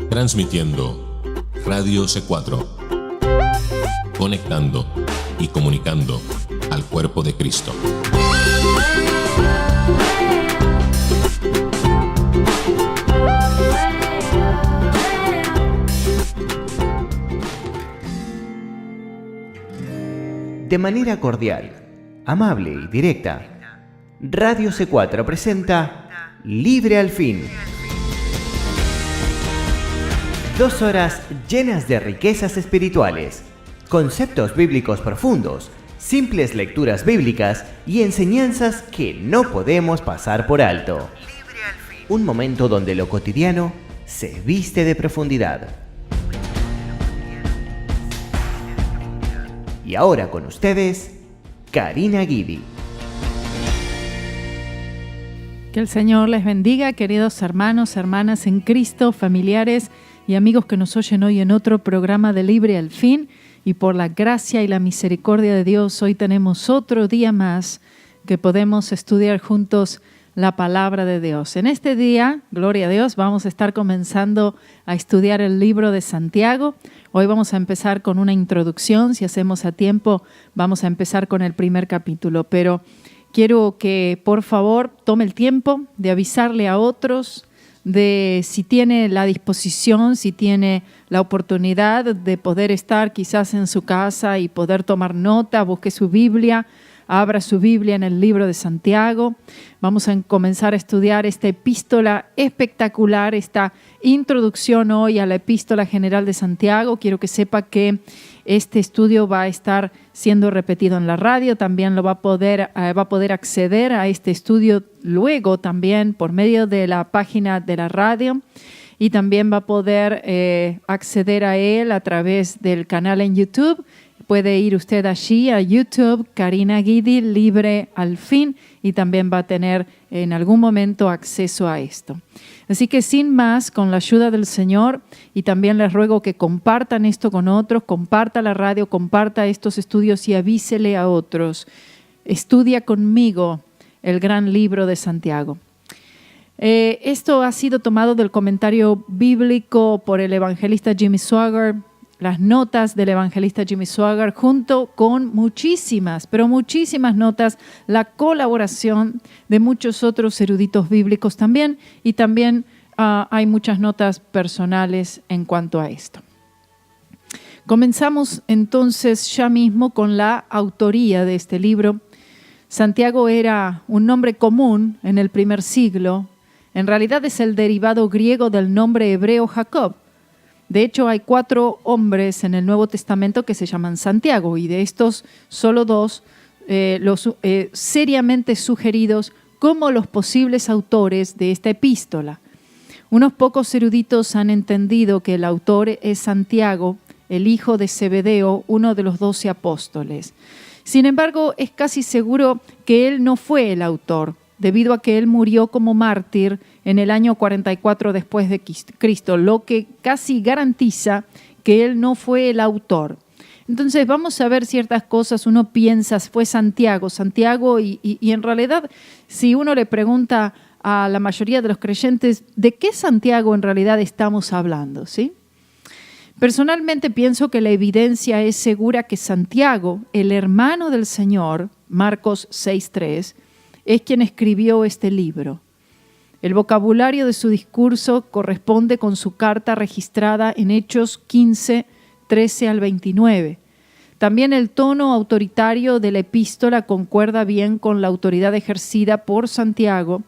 Transmitiendo Radio C4, conectando y comunicando al cuerpo de Cristo. De manera cordial, amable y directa, Radio C4 presenta Libre al Fin. 2 horas llenas de riquezas espirituales, conceptos bíblicos profundos, simples lecturas bíblicas y enseñanzas que no podemos pasar por alto. Un momento donde lo cotidiano se viste de profundidad. Y ahora con ustedes, Karina Guidi. Que el Señor les bendiga, queridos hermanos, hermanas en Cristo, familiares y amigos que nos oyen hoy en otro programa de Libre al Fin. Y por la gracia y la misericordia de Dios, hoy tenemos otro día más que podemos estudiar juntos la palabra de Dios. En este día, gloria a Dios, vamos a estar comenzando a estudiar el libro de Santiago. Hoy vamos a empezar con una introducción. Si hacemos a tiempo, vamos a empezar con el primer capítulo. Pero quiero que, por favor, tome el tiempo de avisarle a otros de si tiene la disposición, si tiene la oportunidad de poder estar quizás en su casa y poder tomar nota, busque su Biblia, abra su Biblia en el libro de Santiago. Vamos a comenzar a estudiar esta epístola espectacular, esta introducción hoy a la epístola general de Santiago. Quiero que sepa que este estudio va a estar siendo repetido en la radio. También va a poder acceder a este estudio luego también por medio de la página de la radio. Y también va a poder acceder a él a través del canal en YouTube. Puede ir usted allí a YouTube, Karina Guidi, Libre al Fin, y también va a tener en algún momento acceso a esto. Así que sin más, con la ayuda del Señor, y también les ruego que compartan esto con otros, comparta la radio, comparta estos estudios y avísele a otros. Estudia conmigo el gran libro de Santiago. Esto ha sido tomado del comentario bíblico por el evangelista Jimmy Swaggart, las notas del evangelista Jimmy Swaggart, junto con muchísimas, pero muchísimas notas, la colaboración de muchos otros eruditos bíblicos también, y también hay muchas notas personales en cuanto a esto. Comenzamos entonces ya mismo con la autoría de este libro. Santiago era un nombre común en el primer siglo. En realidad es el derivado griego del nombre hebreo Jacob. De hecho, hay 4 hombres en el Nuevo Testamento que se llaman Santiago, y de estos solo 2 seriamente sugeridos como los posibles autores de esta epístola. Unos pocos eruditos han entendido que el autor es Santiago, el hijo de Zebedeo, uno de los 12 apóstoles. Sin embargo, es casi seguro que él no fue el autor, debido a que él murió como mártir en el año 44 después de Cristo, lo que casi garantiza que él no fue el autor. Entonces vamos a ver ciertas cosas. Uno piensa, fue Santiago, y en realidad, si uno le pregunta a la mayoría de los creyentes, ¿de qué Santiago en realidad estamos hablando? ¿Sí? Personalmente pienso que la evidencia es segura que Santiago, el hermano del Señor, Marcos 6:3, es quien escribió este libro. El vocabulario de su discurso corresponde con su carta registrada en Hechos 15, 13 al 29. También el tono autoritario de la epístola concuerda bien con la autoridad ejercida por Santiago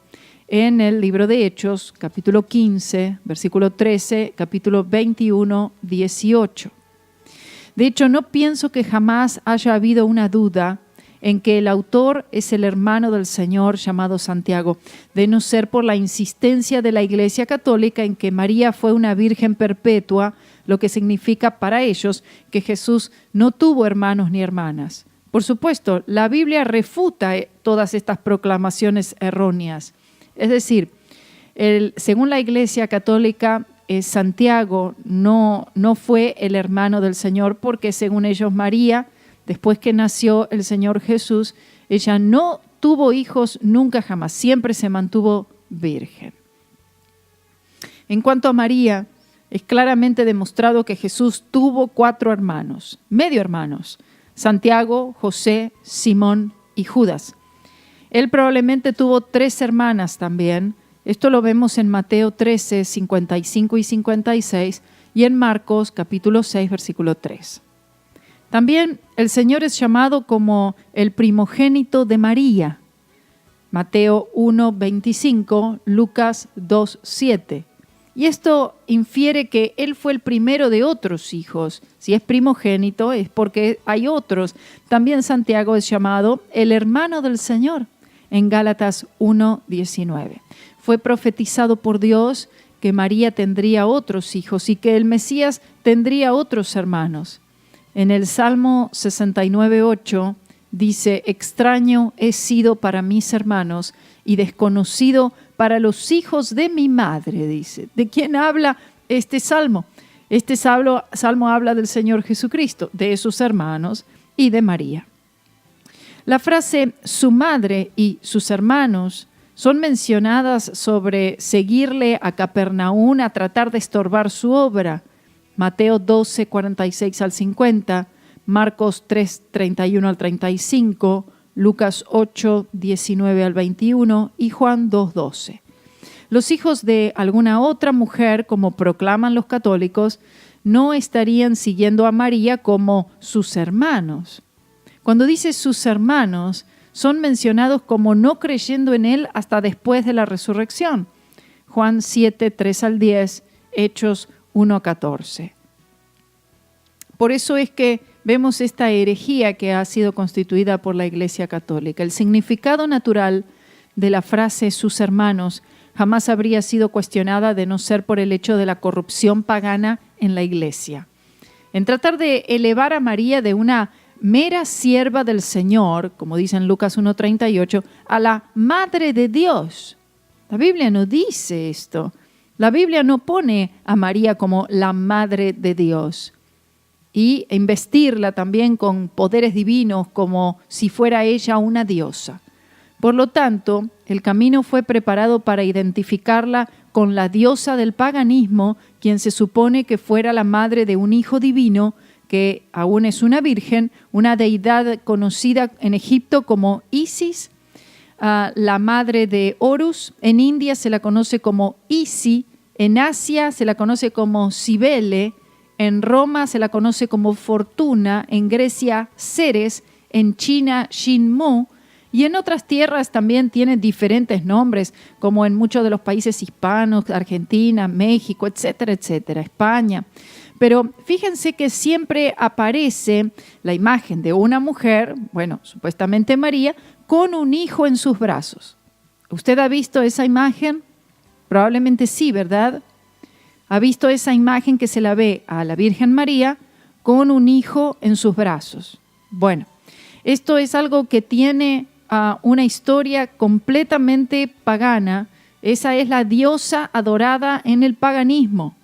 en el libro de Hechos, capítulo 15, versículo 13, capítulo 21, 18. De hecho, no pienso que jamás haya habido una duda en que el autor es el hermano del Señor llamado Santiago, de no ser por la insistencia de la Iglesia Católica en que María fue una virgen perpetua, lo que significa para ellos que Jesús no tuvo hermanos ni hermanas. Por supuesto, la Biblia refuta todas estas proclamaciones erróneas. Es decir, según la Iglesia Católica, Santiago no fue el hermano del Señor porque, según ellos, María, después que nació el Señor Jesús, ella no tuvo hijos nunca jamás, siempre se mantuvo virgen. En cuanto a María, es claramente demostrado que Jesús tuvo 4 hermanos, medio hermanos: Santiago, José, Simón y Judas. Él probablemente tuvo 3 hermanas también. Esto lo vemos en Mateo 13, 55 y 56 y en Marcos capítulo 6, versículo 3. También el Señor es llamado como el primogénito de María. Mateo 1, 25, Lucas 2, 7. Y esto infiere que él fue el primero de otros hijos. Si es primogénito es porque hay otros. También Santiago es llamado el hermano del Señor en Gálatas 1, 19. Fue profetizado por Dios que María tendría otros hijos y que el Mesías tendría otros hermanos. En el Salmo 69, 8 dice: extraño he sido para mis hermanos y desconocido para los hijos de mi madre, dice. ¿De quién habla este salmo? Este salmo habla del Señor Jesucristo, de sus hermanos y de María. La frase su madre y sus hermanos son mencionadas sobre seguirle a Capernaum a tratar de estorbar su obra. Mateo 12, 46 al 50, Marcos 3, 31 al 35, Lucas 8, 19 al 21 y Juan 2, 12. Los hijos de alguna otra mujer, como proclaman los católicos, no estarían siguiendo a María como sus hermanos. Cuando dice sus hermanos, son mencionados como no creyendo en él hasta después de la resurrección. Juan 7, 3 al 10, Hechos 1, 14. Por eso es que vemos esta herejía que ha sido constituida por la Iglesia Católica. El significado natural de la frase sus hermanos jamás habría sido cuestionada de no ser por el hecho de la corrupción pagana en la Iglesia. En tratar de elevar a María de una mera sierva del Señor, como dice en Lucas 1:38, a la Madre de Dios. La Biblia no dice esto. La Biblia no pone a María como la Madre de Dios y investirla también con poderes divinos como si fuera ella una diosa. Por lo tanto, el camino fue preparado para identificarla con la diosa del paganismo, quien se supone que fuera la madre de un hijo divino, que aún es una virgen, una deidad conocida en Egipto como Isis, la madre de Horus. En India se la conoce como Isi, en Asia se la conoce como Cibele, en Roma se la conoce como Fortuna, en Grecia Ceres, en China Shinmu, y en otras tierras también tiene diferentes nombres, como en muchos de los países hispanos, Argentina, México, etcétera, etcétera, España. Pero fíjense que siempre aparece la imagen de una mujer, bueno, supuestamente María, con un hijo en sus brazos. ¿Usted ha visto esa imagen? Probablemente sí, ¿verdad? Ha visto esa imagen que se la ve a la Virgen María con un hijo en sus brazos. Bueno, esto es algo que tiene una historia completamente pagana. Esa es la diosa adorada en el paganismo,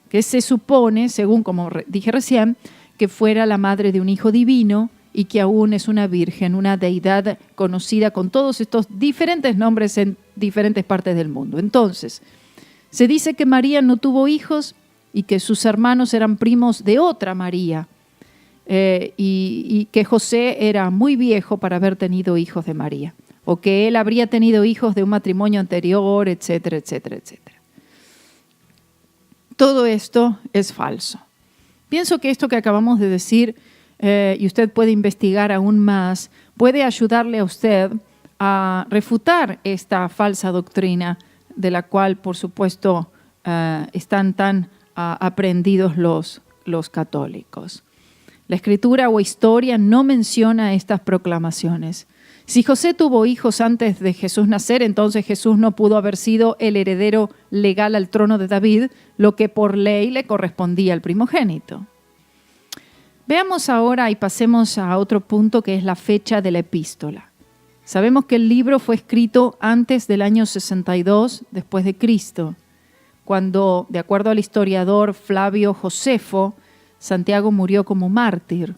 que se supone, según como dije recién, que fuera la madre de un hijo divino y que aún es una virgen, una deidad conocida con todos estos diferentes nombres en diferentes partes del mundo. Entonces, se dice que María no tuvo hijos y que sus hermanos eran primos de otra María, y que José era muy viejo para haber tenido hijos de María, o que él habría tenido hijos de un matrimonio anterior, etcétera, etcétera, etcétera. Todo esto es falso. Pienso que esto que acabamos de decir, y usted puede investigar aún más, puede ayudarle a usted a refutar esta falsa doctrina de la cual, por supuesto, están tan aprendidos los católicos. La Escritura o historia no menciona estas proclamaciones. Si José tuvo hijos antes de Jesús nacer, entonces Jesús no pudo haber sido el heredero legal al trono de David, lo que por ley le correspondía al primogénito. Veamos ahora y pasemos a otro punto, que es la fecha de la epístola. Sabemos que el libro fue escrito antes del año 62 después de Cristo, cuando, de acuerdo al historiador Flavio Josefo, Santiago murió como mártir.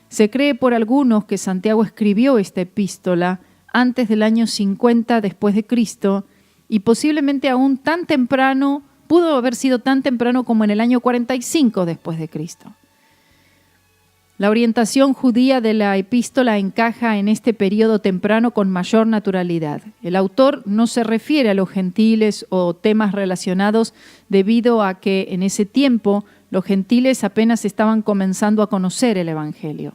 Se cree por algunos que Santiago escribió esta epístola antes del año 50 después de Cristo y posiblemente aún tan temprano pudo haber sido tan temprano como en el año 45 después de Cristo. La orientación judía de la epístola encaja en este periodo temprano con mayor naturalidad. El autor no se refiere a los gentiles o temas relacionados debido a que en ese tiempo los gentiles apenas estaban comenzando a conocer el Evangelio.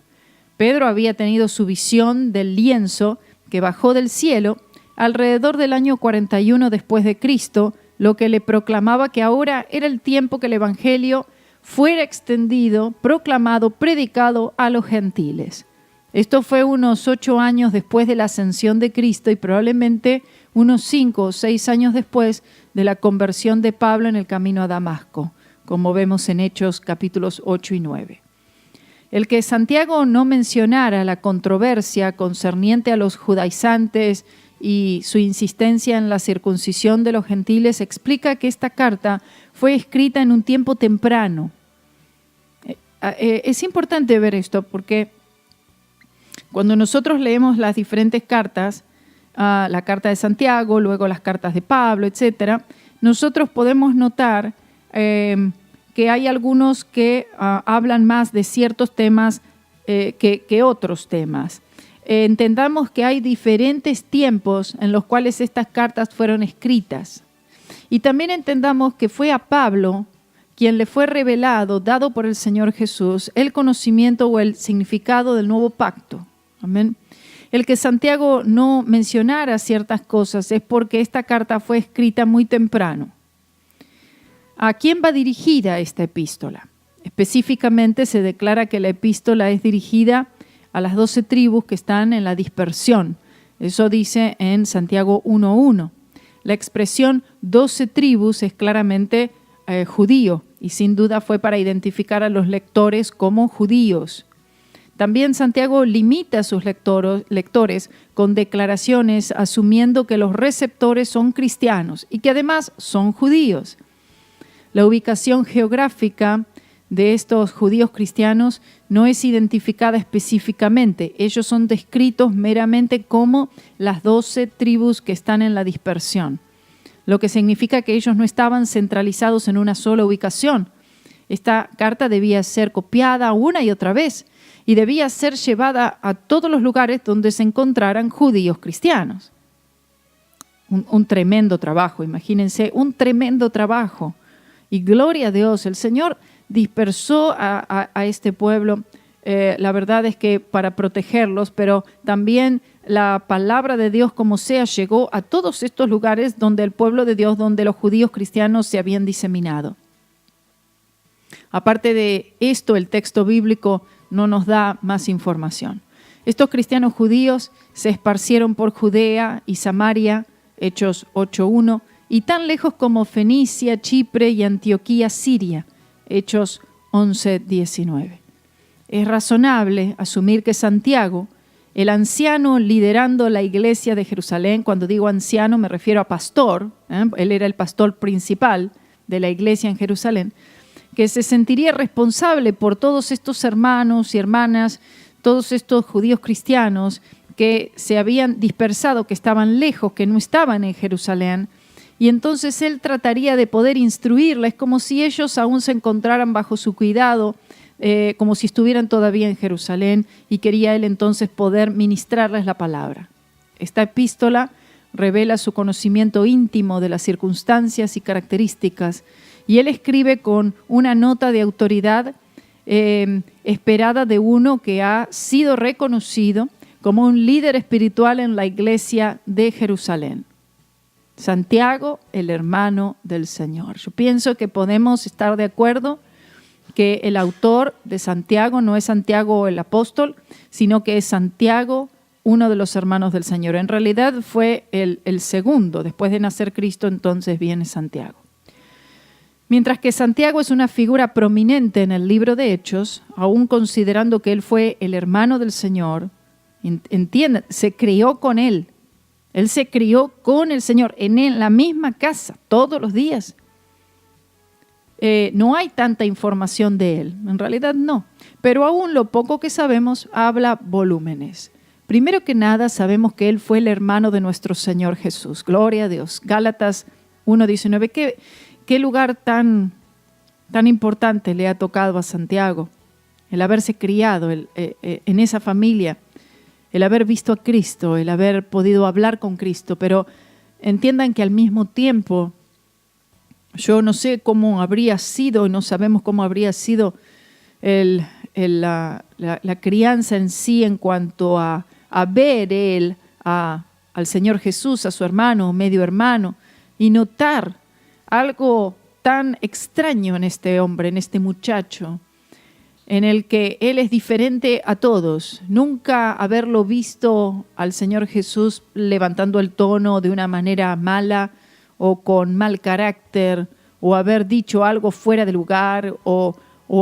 Pedro había tenido su visión del lienzo que bajó del cielo alrededor del año 41 después de Cristo, lo que le proclamaba que ahora era el tiempo que el Evangelio fuera extendido, proclamado, predicado a los gentiles. Esto fue unos 8 años después de la ascensión de Cristo y probablemente unos 5 o 6 años después de la conversión de Pablo en el camino a Damasco, como vemos en Hechos capítulos 8 y 9. El que Santiago no mencionara la controversia concerniente a los judaizantes y su insistencia en la circuncisión de los gentiles explica que esta carta fue escrita en un tiempo temprano. Es importante ver esto porque cuando nosotros leemos las diferentes cartas, la carta de Santiago, luego las cartas de Pablo, etc., nosotros podemos notar que hay algunos que hablan más de ciertos temas que otros temas. Entendamos que hay diferentes tiempos en los cuales estas cartas fueron escritas. Y también entendamos que fue a Pablo quien le fue revelado, dado por el Señor Jesús, el conocimiento o el significado del nuevo pacto. Amén. El que Santiago no mencionara ciertas cosas es porque esta carta fue escrita muy temprano. ¿A quién va dirigida esta epístola? Específicamente se declara que la epístola es dirigida a las 12 tribus que están en la dispersión. Eso dice en Santiago 1:1. La expresión 12 tribus es claramente judío y sin duda fue para identificar a los lectores como judíos. También Santiago limita a sus lectores con declaraciones asumiendo que los receptores son cristianos y que además son judíos. La ubicación geográfica de estos judíos cristianos no es identificada específicamente. Ellos son descritos meramente como las 12 tribus que están en la dispersión, lo que significa que ellos no estaban centralizados en una sola ubicación. Esta carta debía ser copiada una y otra vez y debía ser llevada a todos los lugares donde se encontraran judíos cristianos. Un tremendo trabajo, imagínense, un tremendo trabajo. Y gloria a Dios, el Señor dispersó a este pueblo, la verdad es que para protegerlos, pero también la palabra de Dios como sea llegó a todos estos lugares donde el pueblo de Dios, donde los judíos cristianos se habían diseminado. Aparte de esto, el texto bíblico no nos da más información. Estos cristianos judíos se esparcieron por Judea y Samaria, Hechos 8:1, y tan lejos como Fenicia, Chipre y Antioquía, Siria, Hechos 11:19. Es razonable asumir que Santiago, el anciano liderando la iglesia de Jerusalén, cuando digo anciano me refiero a pastor, él era el pastor principal de la iglesia en Jerusalén, que se sentiría responsable por todos estos hermanos y hermanas, todos estos judíos cristianos que se habían dispersado, que estaban lejos, que no estaban en Jerusalén, y entonces él trataría de poder instruirles como si ellos aún se encontraran bajo su cuidado, como si estuvieran todavía en Jerusalén, y quería él entonces poder ministrarles la palabra. Esta epístola revela su conocimiento íntimo de las circunstancias y características, y él escribe con una nota de autoridad esperada de uno que ha sido reconocido como un líder espiritual en la iglesia de Jerusalén. Santiago, el hermano del Señor. Yo pienso que podemos estar de acuerdo que el autor de Santiago no es Santiago el apóstol, sino que es Santiago, uno de los hermanos del Señor. En realidad fue el segundo. Después de nacer Cristo, entonces viene Santiago. Mientras que Santiago es una figura prominente en el libro de Hechos, aún considerando que él fue el hermano del Señor, entienden, se crió con él. Él se crió con el Señor en la misma casa todos los días. No hay tanta información de él, en realidad no. Pero aún lo poco que sabemos habla volúmenes. Primero que nada sabemos que él fue el hermano de nuestro Señor Jesús. Gloria a Dios. Gálatas 1:19. qué lugar tan importante le ha tocado a Santiago, el haberse criado en esa familia, el haber visto a Cristo, el haber podido hablar con Cristo, pero entiendan que al mismo tiempo, yo no sé cómo habría sido, no sabemos cómo habría sido la crianza en sí en cuanto a ver él al Señor Jesús, a su hermano, medio hermano, y notar algo tan extraño en este hombre, en este muchacho, en el que él es diferente a todos. Nunca haberlo visto al Señor Jesús levantando el tono de una manera mala o con mal carácter, o haber dicho algo fuera de lugar, o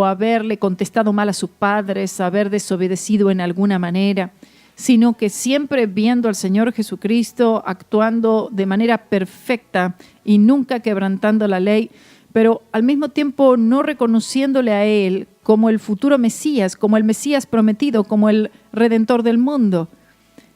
haberle contestado mal a sus padres, haber desobedecido en alguna manera, sino que siempre viendo al Señor Jesucristo actuando de manera perfecta y nunca quebrantando la ley, pero al mismo tiempo no reconociéndole a Él como el futuro Mesías, como el Mesías prometido, como el Redentor del mundo,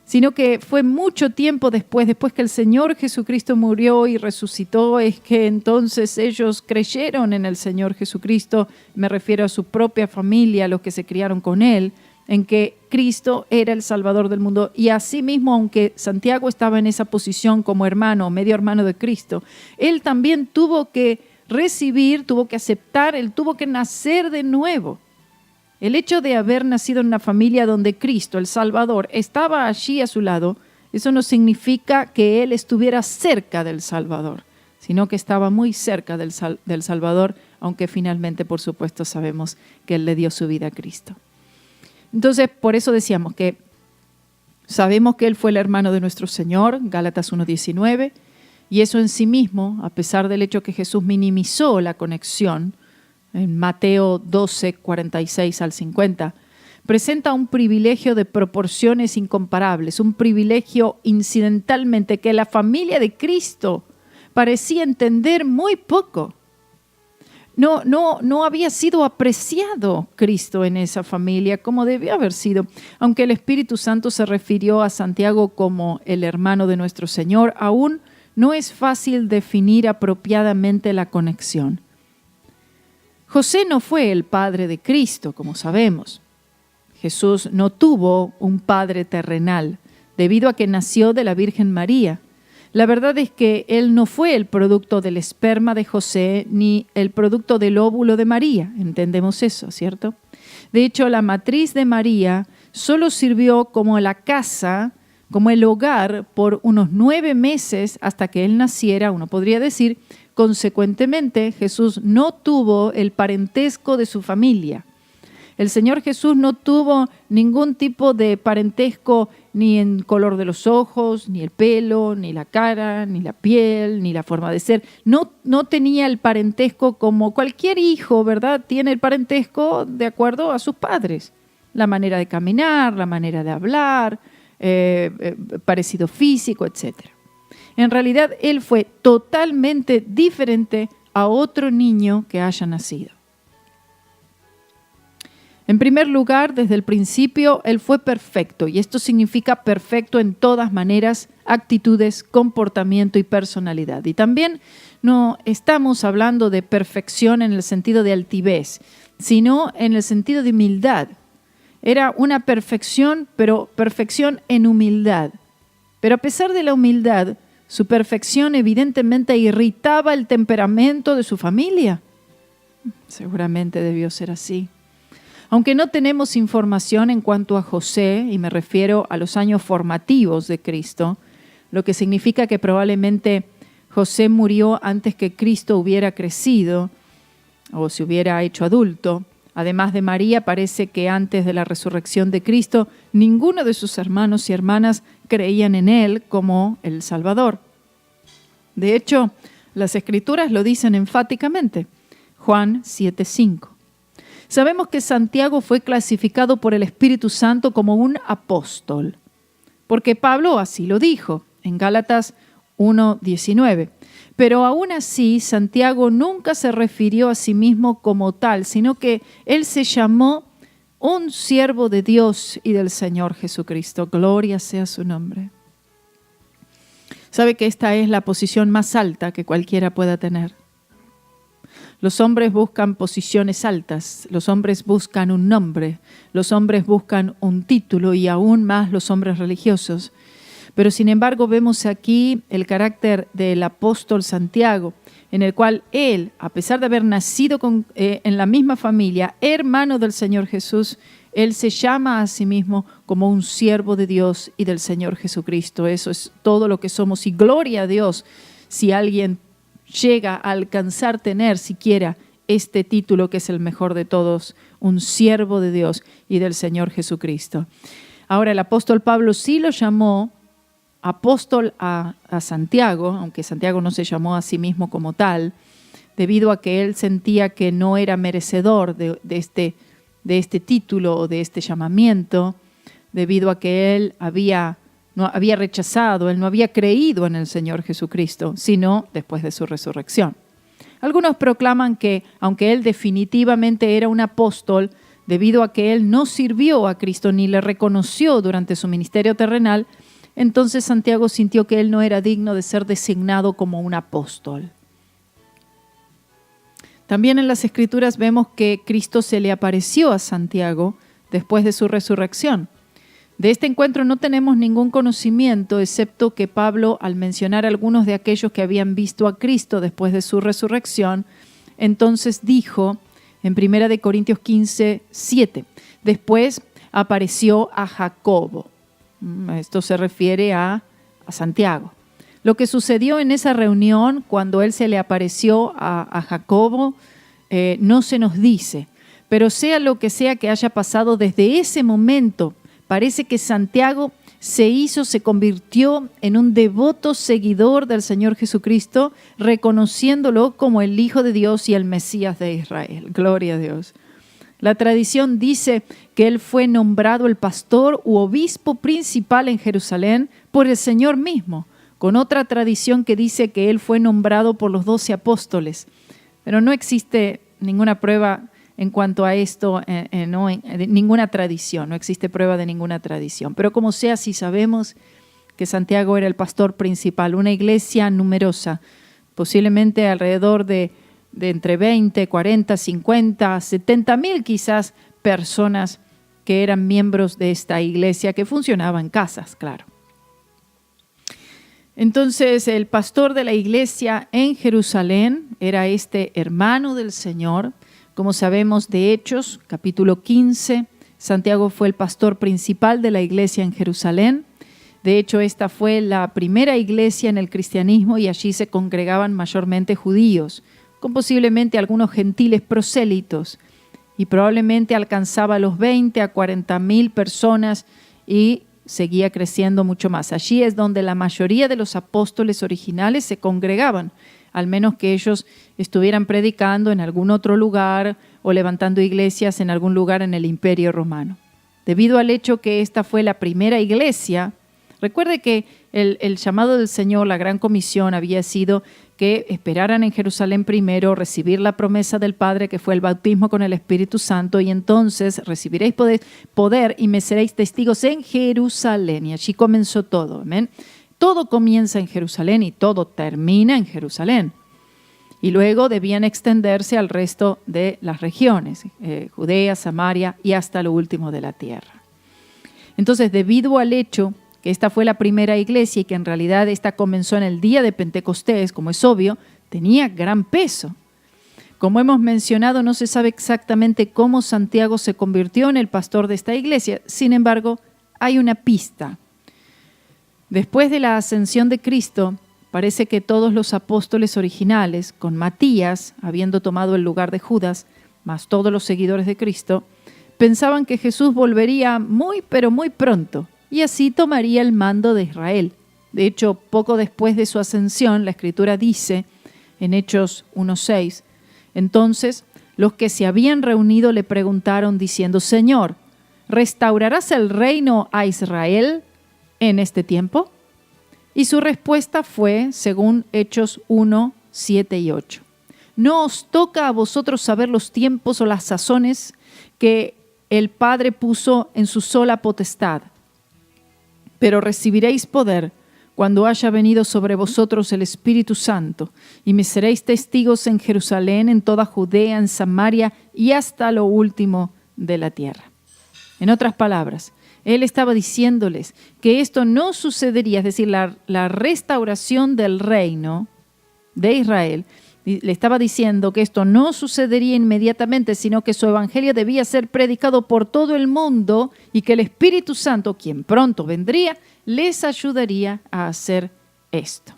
sino que fue mucho tiempo después que el Señor Jesucristo murió y resucitó, es que entonces ellos creyeron en el Señor Jesucristo. Me refiero a su propia familia, a los que se criaron con Él, en que Cristo era el Salvador del mundo. Y asimismo, aunque Santiago estaba en esa posición como hermano, medio hermano de Cristo, él también tuvo que recibir, tuvo que aceptar, él tuvo que nacer de nuevo. El hecho de haber nacido en una familia donde Cristo, el Salvador, estaba allí a su lado, eso no significa que él estuviera cerca del Salvador, sino que estaba muy cerca del Salvador, aunque finalmente, por supuesto, sabemos que él le dio su vida a Cristo. Entonces, por eso decíamos que sabemos que él fue el hermano de nuestro Señor, Gálatas 1:19, y eso en sí mismo, a pesar del hecho que Jesús minimizó la conexión, en Mateo 12, 46 al 50, presenta un privilegio de proporciones incomparables, un privilegio incidentalmente que la familia de Cristo parecía entender muy poco. No había sido apreciado Cristo en esa familia como debió haber sido. Aunque el Espíritu Santo se refirió a Santiago como el hermano de nuestro Señor, aún no es fácil definir apropiadamente la conexión. José no fue el padre de Cristo, como sabemos. Jesús no tuvo un padre terrenal, debido a que nació de la Virgen María. La verdad es que él no fue el producto del esperma de José ni el producto del óvulo de María. Entendemos eso, ¿cierto? De hecho, la matriz de María solo sirvió como la casa, como el hogar, por unos 9 meses hasta que él naciera, uno podría decir. Consecuentemente, Jesús no tuvo el parentesco de su familia. El Señor Jesús no tuvo ningún tipo de parentesco ni en color de los ojos, ni el pelo, ni la cara, ni la piel, ni la forma de ser. No tenía el parentesco como cualquier hijo, ¿verdad? Tiene el parentesco de acuerdo a sus padres. La manera de caminar, la manera de hablar, parecido físico, etc. En realidad, él fue totalmente diferente a otro niño que haya nacido. En primer lugar, desde el principio, él fue perfecto, y esto significa perfecto en todas maneras, actitudes, comportamiento y personalidad. Y también no estamos hablando de perfección en el sentido de altivez, sino en el sentido de humildad. Era una perfección, pero perfección en humildad. Pero a pesar de la humildad, su perfección evidentemente irritaba el temperamento de su familia. Seguramente debió ser así. Aunque no tenemos información en cuanto a José, y me refiero a los años formativos de Cristo, lo que significa que probablemente José murió antes que Cristo hubiera crecido o se hubiera hecho adulto. Además de María, parece que antes de la resurrección de Cristo, ninguno de sus hermanos y hermanas creían en él como el Salvador. De hecho, las Escrituras lo dicen enfáticamente. Juan 7:5. Sabemos que Santiago fue clasificado por el Espíritu Santo como un apóstol, porque Pablo así lo dijo en Gálatas 1:19. Pero aún así, Santiago nunca se refirió a sí mismo como tal, sino que él se llamó un siervo de Dios y del Señor Jesucristo. Gloria sea su nombre. Sabe que esta es la posición más alta que cualquiera pueda tener. Los hombres buscan posiciones altas, los hombres buscan un nombre, los hombres buscan un título y aún más los hombres religiosos. Pero sin embargo vemos aquí el carácter del apóstol Santiago, en el cual él, a pesar de haber nacido en la misma familia, hermano del Señor Jesús, él se llama a sí mismo como un siervo de Dios y del Señor Jesucristo. Eso es todo lo que somos y gloria a Dios si alguien llega a alcanzar tener siquiera este título que es el mejor de todos, un siervo de Dios y del Señor Jesucristo. Ahora el apóstol Pablo sí lo llamó apóstol a Santiago, aunque Santiago no se llamó a sí mismo como tal, debido a que él sentía que no era merecedor de este título o de este llamamiento, debido a que él no había rechazado, él no había creído en el Señor Jesucristo, sino después de su resurrección. Algunos proclaman que, aunque él definitivamente era un apóstol, debido a que él no sirvió a Cristo ni le reconoció durante su ministerio terrenal, entonces Santiago sintió que él no era digno de ser designado como un apóstol. También en las Escrituras vemos que Cristo se le apareció a Santiago después de su resurrección. De este encuentro no tenemos ningún conocimiento, excepto que Pablo, al mencionar a algunos de aquellos que habían visto a Cristo después de su resurrección, entonces dijo en 1 Corintios 15:7, después apareció a Jacobo. Esto se refiere a Santiago. Lo que sucedió en esa reunión cuando él se le apareció a Jacobo no se nos dice, pero sea lo que sea que haya pasado desde ese momento, parece que Santiago se convirtió en un devoto seguidor del Señor Jesucristo, reconociéndolo como el Hijo de Dios y el Mesías de Israel. Gloria a Dios. La tradición dice que él fue nombrado el pastor u obispo principal en Jerusalén por el Señor mismo, con otra tradición que dice que él fue nombrado por los 12 apóstoles. Pero no existe ninguna prueba en cuanto a esto, ninguna tradición, no existe prueba de ninguna tradición. Pero como sea, sí sabemos que Santiago era el pastor principal, una iglesia numerosa, posiblemente alrededor de entre 20, 40, 50, 70 mil quizás personas que eran miembros de esta iglesia que funcionaba en casas, claro. Entonces el pastor de la iglesia en Jerusalén era este hermano del Señor. Como sabemos de Hechos, capítulo 15, Santiago fue el pastor principal de la iglesia en Jerusalén. De hecho, esta fue la primera iglesia en el cristianismo y allí se congregaban mayormente judíos, con posiblemente algunos gentiles prosélitos, y probablemente alcanzaba los 20 a 40 mil personas y seguía creciendo mucho más. Allí es donde la mayoría de los apóstoles originales se congregaban, al menos que ellos estuvieran predicando en algún otro lugar o levantando iglesias en algún lugar en el Imperio Romano. Debido al hecho que esta fue la primera iglesia, recuerde que el llamado del Señor, la gran comisión, había sido que esperaran en Jerusalén primero, recibir la promesa del Padre, que fue el bautismo con el Espíritu Santo, y entonces recibiréis poder y me seréis testigos en Jerusalén. Y allí comenzó todo, amén. Todo comienza en Jerusalén y todo termina en Jerusalén. Y luego debían extenderse al resto de las regiones, Judea, Samaria y hasta lo último de la tierra. Entonces, debido al hecho que esta fue la primera iglesia y que en realidad esta comenzó en el día de Pentecostés, como es obvio, tenía gran peso. Como hemos mencionado, no se sabe exactamente cómo Santiago se convirtió en el pastor de esta iglesia. Sin embargo, hay una pista. Después de la ascensión de Cristo, parece que todos los apóstoles originales, con Matías, habiendo tomado el lugar de Judas, más todos los seguidores de Cristo, pensaban que Jesús volvería muy, pero muy pronto, y así tomaría el mando de Israel. De hecho, poco después de su ascensión, la Escritura dice, en Hechos 1:6, entonces los que se habían reunido le preguntaron diciendo, Señor, ¿restaurarás el reino a Israel en este tiempo? Y su respuesta fue, según Hechos 1, 7 y 8. No os toca a vosotros saber los tiempos o las sazones que el Padre puso en su sola potestad, pero recibiréis poder cuando haya venido sobre vosotros el Espíritu Santo, y me seréis testigos en Jerusalén, en toda Judea, en Samaria y hasta lo último de la tierra. En otras palabras, él estaba diciéndoles que esto no sucedería, es decir, la restauración del reino de Israel. Le estaba diciendo que esto no sucedería inmediatamente, sino que su evangelio debía ser predicado por todo el mundo y que el Espíritu Santo, quien pronto vendría, les ayudaría a hacer esto.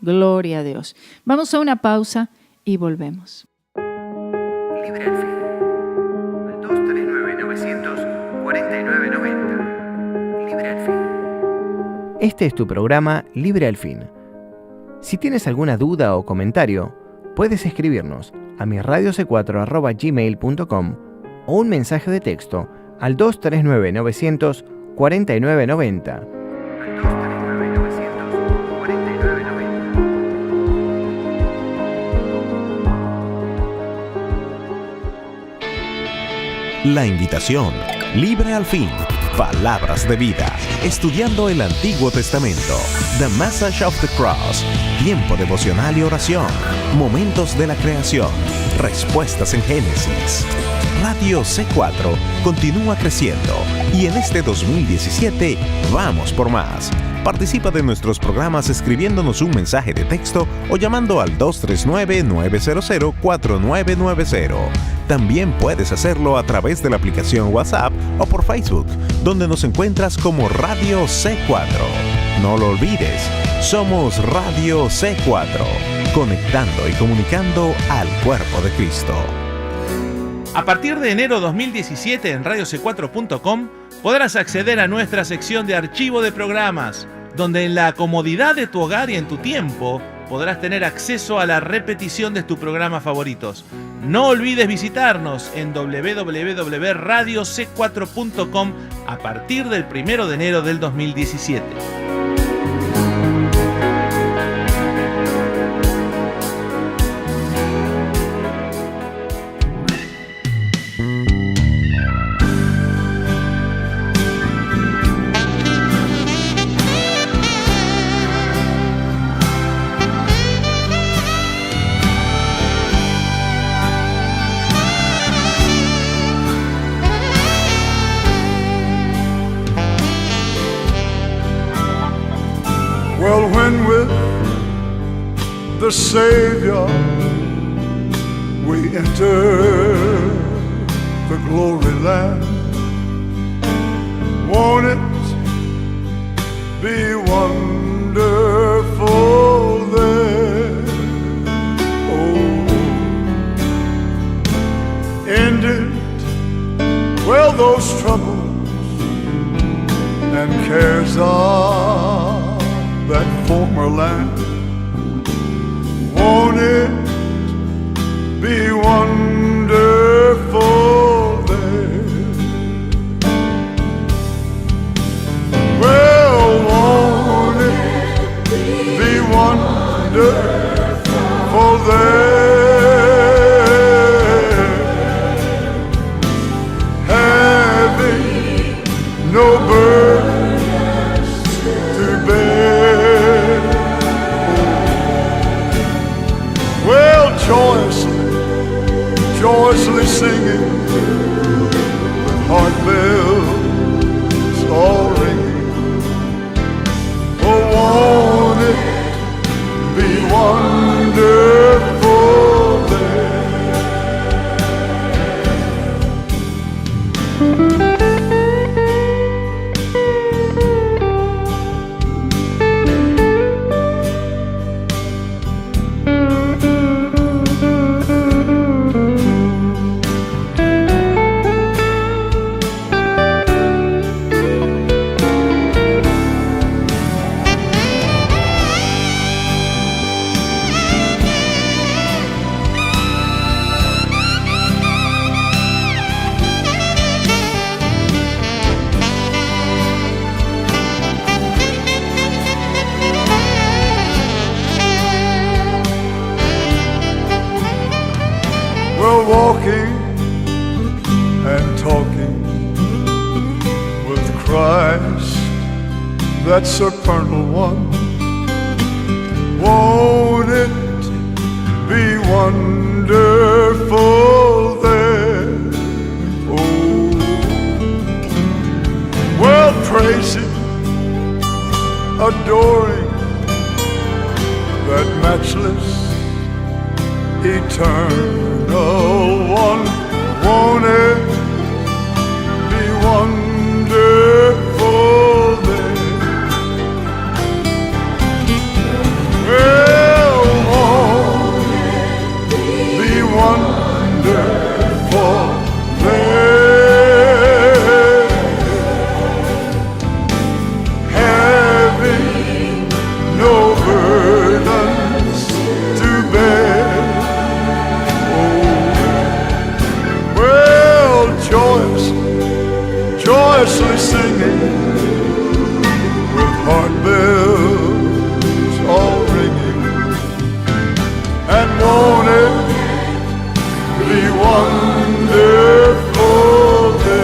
Gloria a Dios. Vamos a una pausa y volvemos. Libre al fin. Al 239-900-4990. Libre al fin. Este es tu programa Libre al fin. Si tienes alguna duda o comentario, puedes escribirnos a mirradioc4@gmail.com o un mensaje de texto al 239-900-4990. Al 239-900-4990. La invitación, Libre al fin, palabras de vida, estudiando el Antiguo Testamento, The Message of the Cross, tiempo devocional y oración, momentos de la creación, respuestas en Génesis. Radio C4 continúa creciendo y en este 2017 vamos por más. Participa de nuestros programas escribiéndonos un mensaje de texto o llamando al 239-900-4990. También puedes hacerlo a través de la aplicación WhatsApp o por Facebook, donde nos encuentras como Radio C4. No lo olvides, somos Radio C4, conectando y comunicando al cuerpo de Cristo. A partir de enero 2017 en radioc4.com podrás acceder a nuestra sección de archivo de programas, donde en la comodidad de tu hogar y en tu tiempo podrás tener acceso a la repetición de tus programas favoritos. No olvides visitarnos en www.radioc4.com a partir del 1 de enero del 2017. Well, when with the Savior we enter the glory land, won't it be wonderful there? Oh, ended, well, those troubles and cares are that former land. Won't it be wonderful there? Well, won't it be wonderful there? Having no burdens to bear. Well, joyously singing, with heart bells all ringing. Oh, won't it be wonderful there? We're walking and talking with Christ, that supernal one. Won't it be wonderful there? Oh, well, praising, adoring that matchless, eternal one. Won't it be wonderful there? Well, won't it be wonderful there? Having no burdens to bear. Oh, well, joyously singing with heart bells all ringing. And won't it be wonderful there?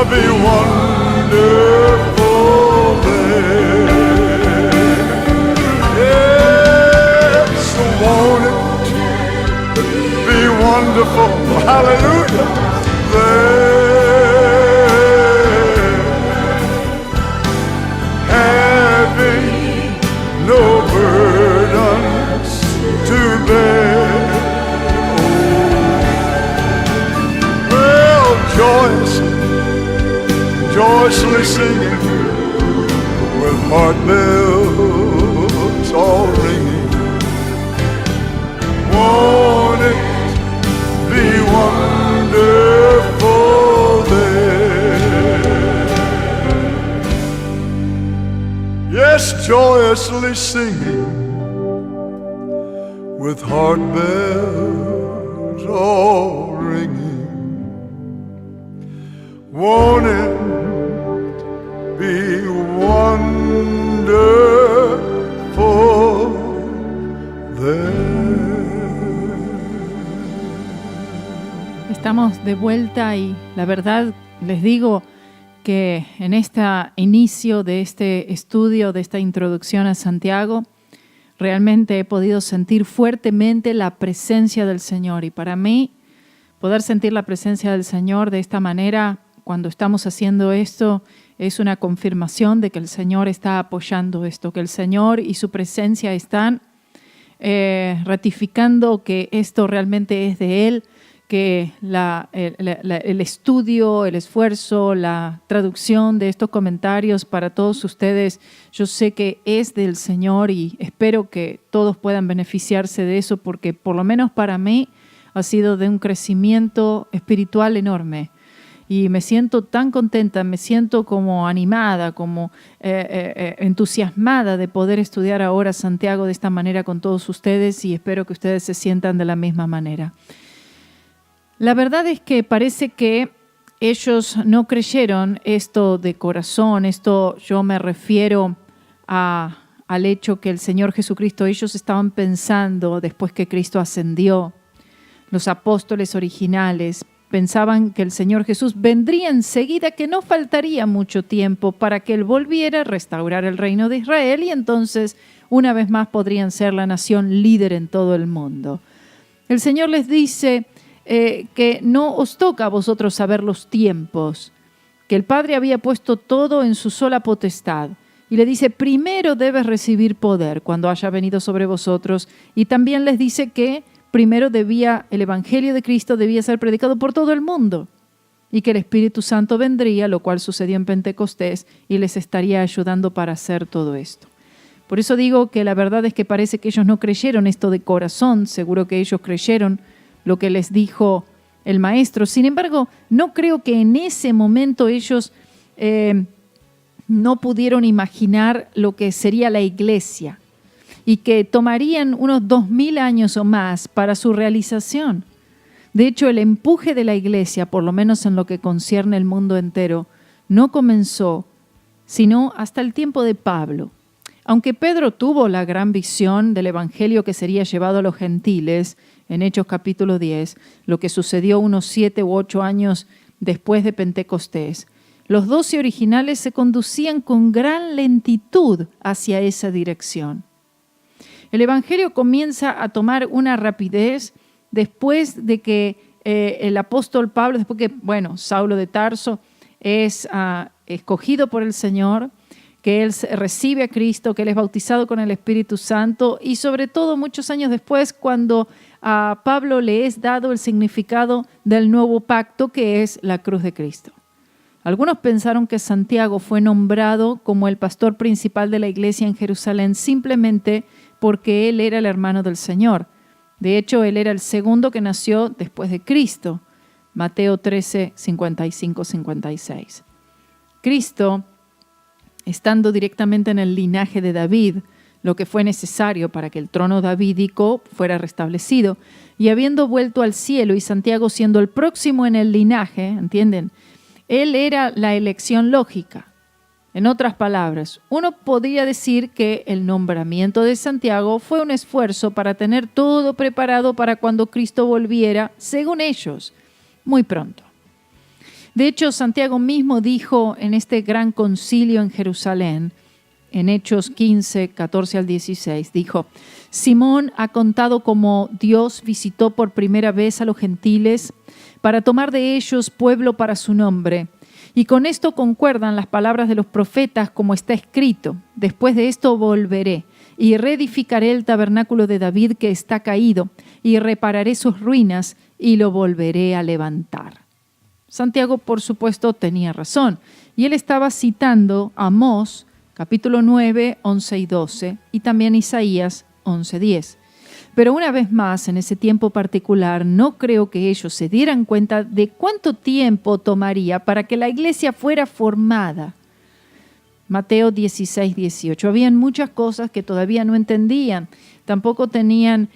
Be wonderful there. Yes, won't it be wonderful? Hallelujah. There, having no burdens to bear. Oh, well, joyously singing with heart bells all ringing. Won't it be wonderful there? Yes, joyously singing with heart bells all ringing. Won't it be wonderful there? Estamos de vuelta y la verdad les digo que en este inicio de este estudio, de esta introducción a Santiago, realmente he podido sentir fuertemente la presencia del Señor. Y para mí, poder sentir la presencia del Señor de esta manera, cuando estamos haciendo esto, es una confirmación de que el Señor está apoyando esto, que el Señor y su presencia están ratificando que esto realmente es de Él, que el estudio, el esfuerzo, la traducción de estos comentarios para todos ustedes, yo sé que es del Señor y espero que todos puedan beneficiarse de eso, porque por lo menos para mí ha sido de un crecimiento espiritual enorme. Y me siento tan contenta, me siento como animada, como entusiasmada de poder estudiar ahora Santiago de esta manera con todos ustedes, y espero que ustedes se sientan de la misma manera. La verdad es que parece que ellos no creyeron esto de corazón. Esto yo me refiero al hecho que el Señor Jesucristo, ellos estaban pensando después que Cristo ascendió, los apóstoles originales pensaban que el Señor Jesús vendría enseguida, que no faltaría mucho tiempo para que Él volviera a restaurar el reino de Israel y entonces una vez más podrían ser la nación líder en todo el mundo. El Señor les dice que no os toca a vosotros saber los tiempos, que el Padre había puesto todo en su sola potestad. Y le dice, primero debes recibir poder cuando haya venido sobre vosotros. Y también les dice que primero el Evangelio de Cristo debía ser predicado por todo el mundo y que el Espíritu Santo vendría, lo cual sucedió en Pentecostés, y les estaría ayudando para hacer todo esto. Por eso digo que la verdad es que parece que ellos no creyeron esto de corazón, seguro que ellos creyeron lo que les dijo el Maestro. Sin embargo, no creo que en ese momento ellos no pudieron imaginar lo que sería la iglesia y que tomarían unos 2000 años o más para su realización. De hecho, el empuje de la iglesia, por lo menos en lo que concierne el mundo entero, no comenzó sino hasta el tiempo de Pablo. Aunque Pedro tuvo la gran visión del evangelio que sería llevado a los gentiles, en Hechos capítulo 10, lo que sucedió unos 7 u 8 años después de Pentecostés, los 12 originales se conducían con gran lentitud hacia esa dirección. El evangelio comienza a tomar una rapidez después de que el apóstol Pablo, después que, Saulo de Tarso es escogido por el Señor, que él recibe a Cristo, que él es bautizado con el Espíritu Santo y sobre todo muchos años después cuando a Pablo le es dado el significado del nuevo pacto que es la cruz de Cristo. Algunos pensaron que Santiago fue nombrado como el pastor principal de la iglesia en Jerusalén simplemente porque él era el hermano del Señor. De hecho, él era el segundo que nació después de Cristo. Mateo 13, 55-56. Cristo, estando directamente en el linaje de David, lo que fue necesario para que el trono davídico fuera restablecido, y habiendo vuelto al cielo y Santiago siendo el próximo en el linaje, ¿entienden? Él era la elección lógica. En otras palabras, uno podría decir que el nombramiento de Santiago fue un esfuerzo para tener todo preparado para cuando Cristo volviera, según ellos, muy pronto. De hecho, Santiago mismo dijo en este gran concilio en Jerusalén, en Hechos 15, 14 al 16, dijo, Simón ha contado cómo Dios visitó por primera vez a los gentiles para tomar de ellos pueblo para su nombre. Y con esto concuerdan las palabras de los profetas como está escrito, después de esto volveré y reedificaré el tabernáculo de David que está caído y repararé sus ruinas y lo volveré a levantar. Santiago, por supuesto, tenía razón y él estaba citando a Amós, capítulo 9, 11 y 12 y también Isaías 11, 10. Pero una vez más, en ese tiempo particular, no creo que ellos se dieran cuenta de cuánto tiempo tomaría para que la iglesia fuera formada. Mateo 16, 18. Habían muchas cosas que todavía no entendían. Tampoco tenían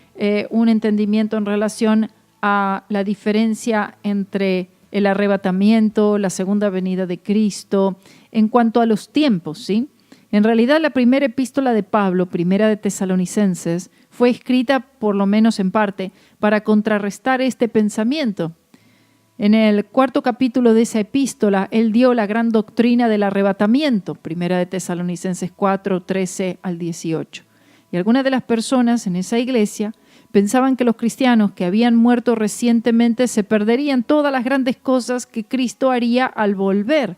un entendimiento en relación a la diferencia entre el arrebatamiento, la segunda venida de Cristo, en cuanto a los tiempos, ¿sí? En realidad, la primera epístola de Pablo, primera de Tesalonicenses, fue escrita, por lo menos en parte, para contrarrestar este pensamiento. En el 4º capítulo de esa epístola, él dio la gran doctrina del arrebatamiento, primera de Tesalonicenses 4, 13 al 18. Y algunas de las personas en esa iglesia pensaban que los cristianos que habían muerto recientemente se perderían todas las grandes cosas que Cristo haría al volver,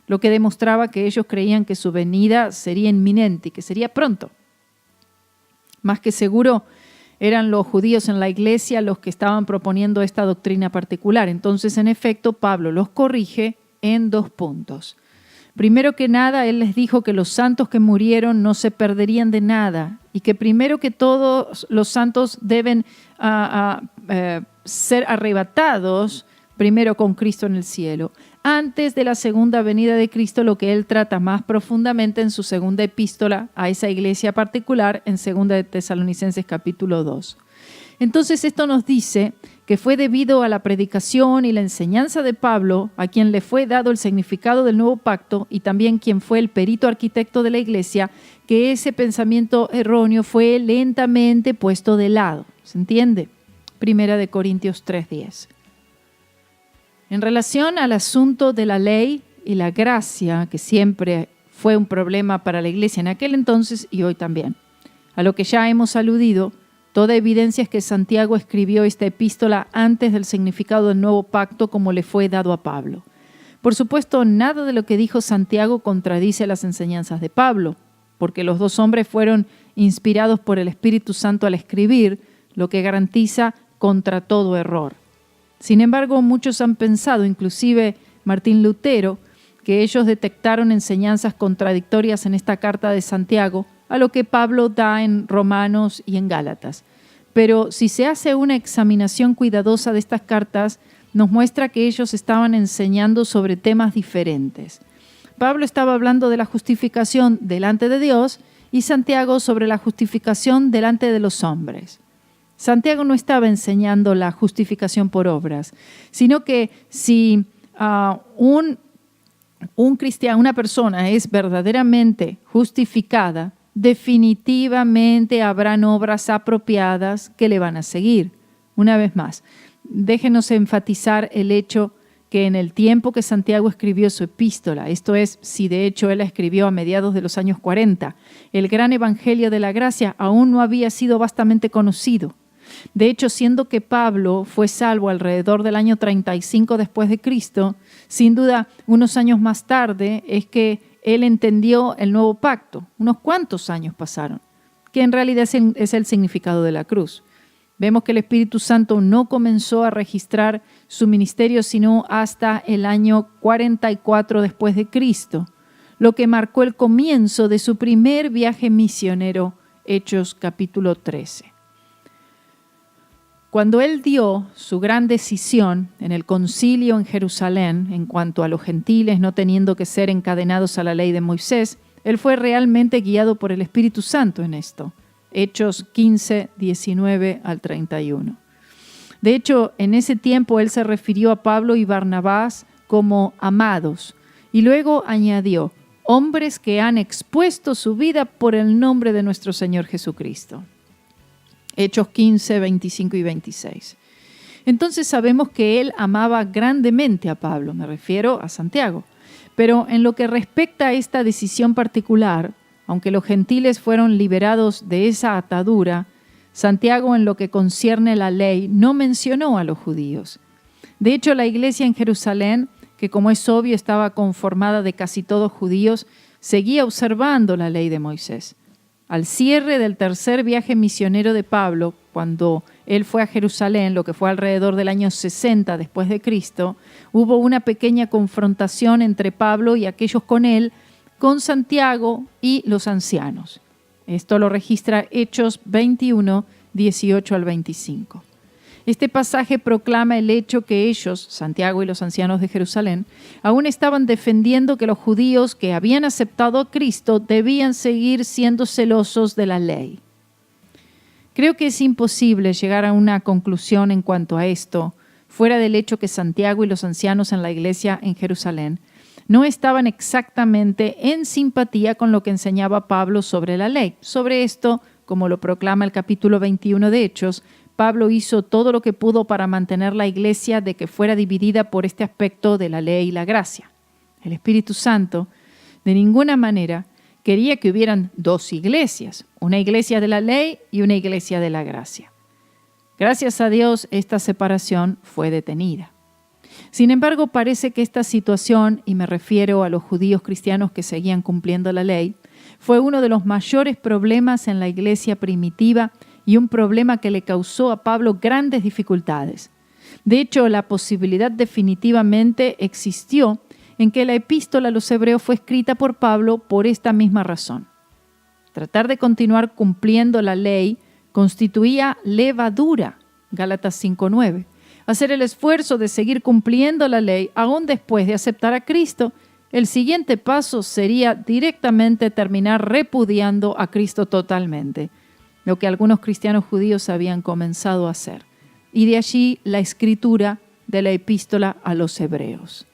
lo que demostraba que ellos creían que su venida sería inminente y que sería pronto. Más que seguro eran los judíos en la iglesia los que estaban proponiendo esta doctrina particular. Entonces, en efecto, Pablo los corrige en 2 puntos. Primero que nada, él les dijo que los santos que murieron no se perderían de nada y que primero que todos los santos deben ser arrebatados primero con Cristo en el cielo, antes de la segunda venida de Cristo, lo que él trata más profundamente en su segunda epístola a esa iglesia particular, en 2 de Tesalonicenses capítulo 2. Entonces esto nos dice que fue debido a la predicación y la enseñanza de Pablo, a quien le fue dado el significado del nuevo pacto y también quien fue el perito arquitecto de la iglesia, que ese pensamiento erróneo fue lentamente puesto de lado. ¿Se entiende? 1 Corintios 3:10. En relación al asunto de la ley y la gracia, que siempre fue un problema para la iglesia en aquel entonces y hoy también, a lo que ya hemos aludido, toda evidencia es que Santiago escribió esta epístola antes del significado del nuevo pacto como le fue dado a Pablo. Por supuesto, nada de lo que dijo Santiago contradice las enseñanzas de Pablo, porque los dos hombres fueron inspirados por el Espíritu Santo al escribir, lo que garantiza contra todo error. Sin embargo, muchos han pensado, inclusive Martín Lutero, que ellos detectaron enseñanzas contradictorias en esta carta de Santiago, a lo que Pablo da en Romanos y en Gálatas. Pero si se hace una examinación cuidadosa de estas cartas, nos muestra que ellos estaban enseñando sobre temas diferentes. Pablo estaba hablando de la justificación delante de Dios y Santiago sobre la justificación delante de los hombres. Santiago no estaba enseñando la justificación por obras, sino que si un cristiano, una persona es verdaderamente justificada, definitivamente habrán obras apropiadas que le van a seguir. Una vez más, déjenos enfatizar el hecho que en el tiempo que Santiago escribió su epístola, esto es, si de hecho él la escribió a mediados de los años 40, el gran evangelio de la gracia aún no había sido vastamente conocido. De hecho, siendo que Pablo fue salvo alrededor del año 35 después de Cristo, sin duda unos años más tarde es que él entendió el nuevo pacto. Unos cuantos años pasaron, que en realidad es el significado de la cruz. Vemos que el Espíritu Santo no comenzó a registrar su ministerio sino hasta el año 44 después de Cristo, lo que marcó el comienzo de su primer viaje misionero, Hechos capítulo 13. Cuando él dio su gran decisión en el concilio en Jerusalén en cuanto a los gentiles no teniendo que ser encadenados a la ley de Moisés, él fue realmente guiado por el Espíritu Santo en esto. Hechos 15, 19 al 31. De hecho, en ese tiempo él se refirió a Pablo y Barnabás como amados y luego añadió, hombres que han expuesto su vida por el nombre de nuestro Señor Jesucristo. Hechos 15, 25 y 26. Entonces sabemos que él amaba grandemente a Pablo, me refiero a Santiago. Pero en lo que respecta a esta decisión particular, aunque los gentiles fueron liberados de esa atadura, Santiago en lo que concierne la ley no mencionó a los judíos. De hecho, la iglesia en Jerusalén, que como es obvio estaba conformada de casi todos judíos, seguía observando la ley de Moisés. Al cierre del tercer viaje misionero de Pablo, cuando él fue a Jerusalén, lo que fue alrededor del año 60 después de Cristo, hubo una pequeña confrontación entre Pablo y aquellos con él, con Santiago y los ancianos. Esto lo registra Hechos 21, 18 al 25. Este pasaje proclama el hecho que ellos, Santiago y los ancianos de Jerusalén, aún estaban defendiendo que los judíos que habían aceptado a Cristo debían seguir siendo celosos de la ley. Creo que es imposible llegar a una conclusión en cuanto a esto, fuera del hecho que Santiago y los ancianos en la iglesia en Jerusalén no estaban exactamente en simpatía con lo que enseñaba Pablo sobre la ley. Sobre esto, como lo proclama el capítulo 21 de Hechos, Pablo hizo todo lo que pudo para mantener la iglesia de que fuera dividida por este aspecto de la ley y la gracia. El Espíritu Santo, de ninguna manera, quería que hubieran dos iglesias, una iglesia de la ley y una iglesia de la gracia. Gracias a Dios, esta separación fue detenida. Sin embargo, parece que esta situación, y me refiero a los judíos cristianos que seguían cumpliendo la ley, fue uno de los mayores problemas en la iglesia primitiva y un problema que le causó a Pablo grandes dificultades. De hecho, la posibilidad definitivamente existió en que la epístola a los hebreos fue escrita por Pablo por esta misma razón. Tratar de continuar cumpliendo la ley constituía levadura, Gálatas 5:9. Hacer el esfuerzo de seguir cumpliendo la ley aún después de aceptar a Cristo, el siguiente paso sería directamente terminar repudiando a Cristo totalmente, lo que algunos cristianos judíos habían comenzado a hacer. Y de allí la escritura de la epístola a los hebreos.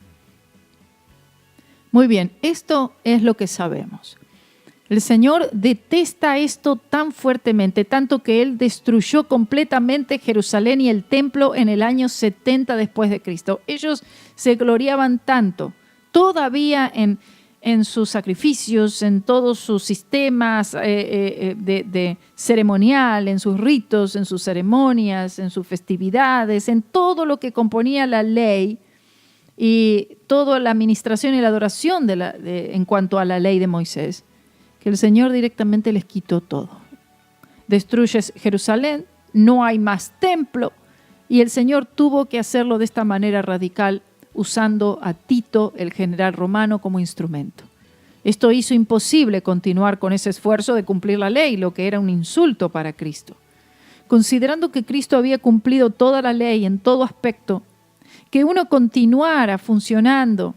Muy bien, esto es lo que sabemos. El Señor detesta esto tan fuertemente, tanto que Él destruyó completamente Jerusalén y el templo en el año 70 después de Cristo. Ellos se gloriaban tanto, todavía en sus sacrificios, en todos sus sistemas de ceremonial, en sus ritos, en sus ceremonias, en sus festividades, en todo lo que componía la ley y toda la administración y la adoración en cuanto a la ley de Moisés, que el Señor directamente les quitó todo. Destruyes Jerusalén, no hay más templo, y el Señor tuvo que hacerlo de esta manera radical, usando a Tito, el general romano, como instrumento. Esto hizo imposible continuar con ese esfuerzo de cumplir la ley, lo que era un insulto para Cristo. Considerando que Cristo había cumplido toda la ley en todo aspecto, que uno continuara funcionando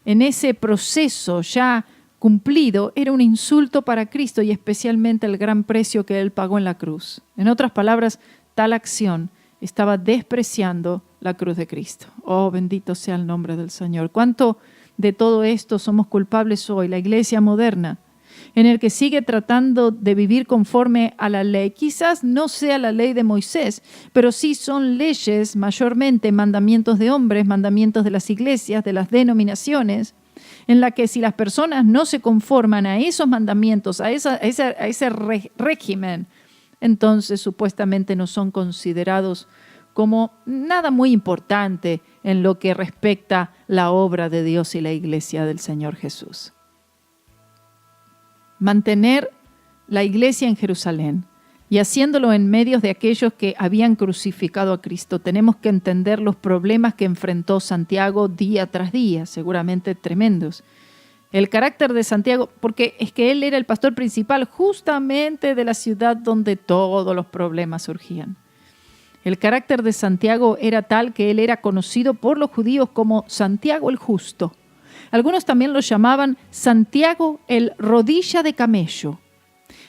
en ese proceso ya cumplido era un insulto para Cristo y especialmente el gran precio que Él pagó en la cruz. En otras palabras, tal acción estaba despreciando la cruz de Cristo. Oh, bendito sea el nombre del Señor. ¿Cuánto de todo esto somos culpables hoy, la iglesia moderna, en el que sigue tratando de vivir conforme a la ley? Quizás no sea la ley de Moisés, pero sí son leyes, mayormente mandamientos de hombres, mandamientos de las iglesias, de las denominaciones, en la que si las personas no se conforman a esos mandamientos, a ese régimen, entonces supuestamente no son considerados como nada muy importante en lo que respecta la obra de Dios y la iglesia del Señor Jesús. Mantener la iglesia en Jerusalén y haciéndolo en medio de aquellos que habían crucificado a Cristo, tenemos que entender los problemas que enfrentó Santiago día tras día, seguramente tremendos. El carácter de Santiago, porque es que él era el pastor principal justamente de la ciudad donde todos los problemas surgían. El carácter de Santiago era tal que él era conocido por los judíos como Santiago el Justo. Algunos también lo llamaban Santiago el Rodilla de Camello.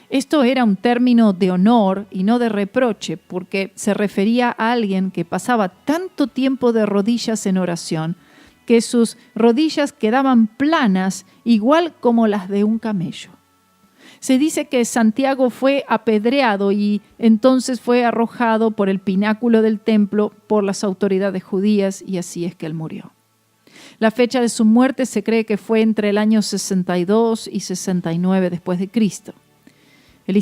Esto era un término de honor y no de reproche, porque se refería a alguien que pasaba tanto tiempo de rodillas en oración que sus rodillas quedaban planas, igual como las de un camello. Se dice que Santiago fue apedreado y entonces fue arrojado por el pináculo del templo por las autoridades judías, y así es que él murió. La fecha de su muerte se cree que fue entre el año 62 y 69 después de Cristo. El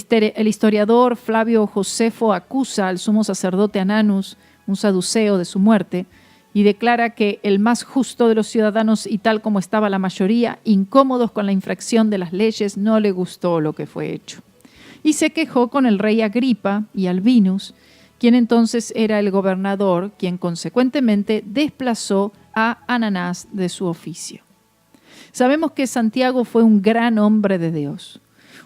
historiador Flavio Josefo acusa al sumo sacerdote Ananus, un saduceo, de su muerte, y declara que el más justo de los ciudadanos, y tal como estaba la mayoría, incómodos con la infracción de las leyes, no le gustó lo que fue hecho. Y se quejó con el rey Agripa y Albinus, quien entonces era el gobernador, quien consecuentemente desplazó a Ananás de su oficio. Sabemos que Santiago fue un gran hombre de Dios,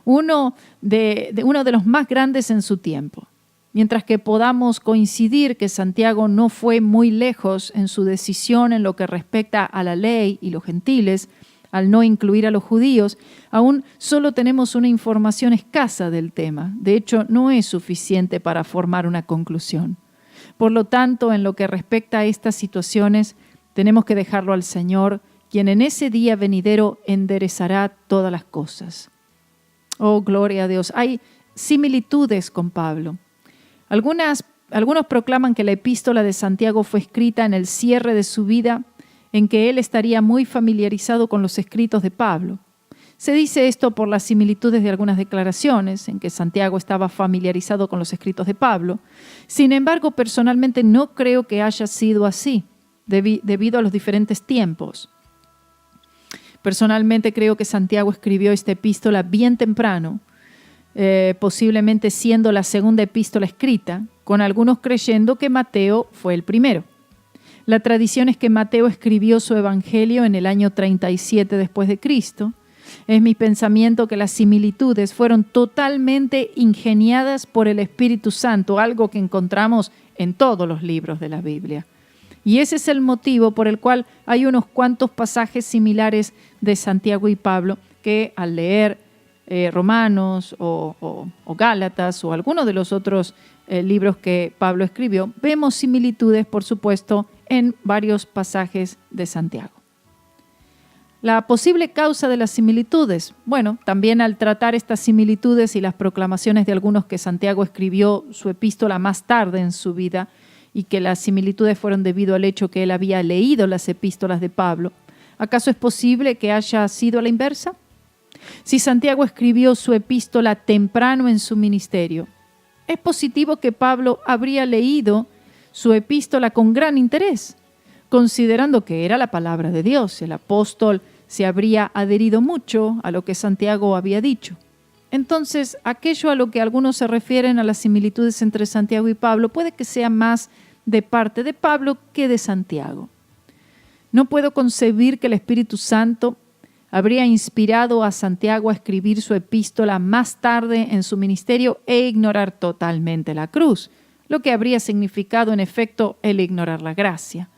uno de los más grandes en su tiempo. Mientras que podamos coincidir que Santiago no fue muy lejos en su decisión en lo que respecta a la ley y los gentiles, al no incluir a los judíos, aún solo tenemos una información escasa del tema. De hecho, no es suficiente para formar una conclusión. Por lo tanto, en lo que respecta a estas situaciones, tenemos que dejarlo al Señor, quien en ese día venidero enderezará todas las cosas. Oh, gloria a Dios. Hay similitudes con Pablo. Algunos proclaman que la epístola de Santiago fue escrita en el cierre de su vida, en que él estaría muy familiarizado con los escritos de Pablo. Se dice esto por las similitudes de algunas declaraciones, en que Santiago estaba familiarizado con los escritos de Pablo. Sin embargo, personalmente no creo que haya sido así, debido a los diferentes tiempos. Personalmente creo que Santiago escribió esta epístola bien temprano, posiblemente siendo la segunda epístola escrita, con algunos creyendo que Mateo fue el primero. La tradición es que Mateo escribió su evangelio en el año 37 después de Cristo. Es mi pensamiento que las similitudes fueron totalmente ingeniadas por el Espíritu Santo, algo que encontramos en todos los libros de la Biblia. Y ese es el motivo por el cual hay unos cuantos pasajes similares de Santiago y Pablo que al leer Romanos o Gálatas o alguno de los otros libros que Pablo escribió, vemos similitudes, por supuesto, en varios pasajes de Santiago. La posible causa de las similitudes. Bueno, también al tratar estas similitudes y las proclamaciones de algunos que Santiago escribió su epístola más tarde en su vida y que las similitudes fueron debido al hecho que él había leído las epístolas de Pablo, ¿acaso es posible que haya sido a la inversa? Si Santiago escribió su epístola temprano en su ministerio, es positivo que Pablo habría leído su epístola con gran interés, considerando que era la palabra de Dios. El apóstol se habría adherido mucho a lo que Santiago había dicho. Entonces, aquello a lo que algunos se refieren a las similitudes entre Santiago y Pablo puede que sea más de parte de Pablo que de Santiago. No puedo concebir que el Espíritu Santo habría inspirado a Santiago a escribir su epístola más tarde en su ministerio e ignorar totalmente la cruz, lo que habría significado en efecto el ignorar la gracia.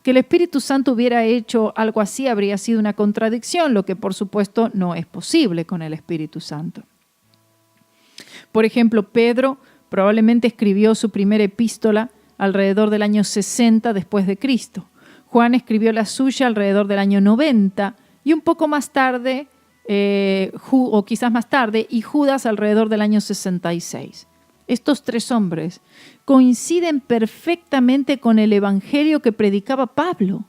Que el Espíritu Santo hubiera hecho algo así habría sido una contradicción, lo que por supuesto no es posible con el Espíritu Santo. Por ejemplo, Pedro probablemente escribió su primera epístola alrededor del año 60 después de Cristo. Juan escribió la suya alrededor del año 90 y un poco más tarde, o quizás más tarde, y Judas alrededor del año 66. Estos tres hombres coinciden perfectamente con el evangelio que predicaba Pablo.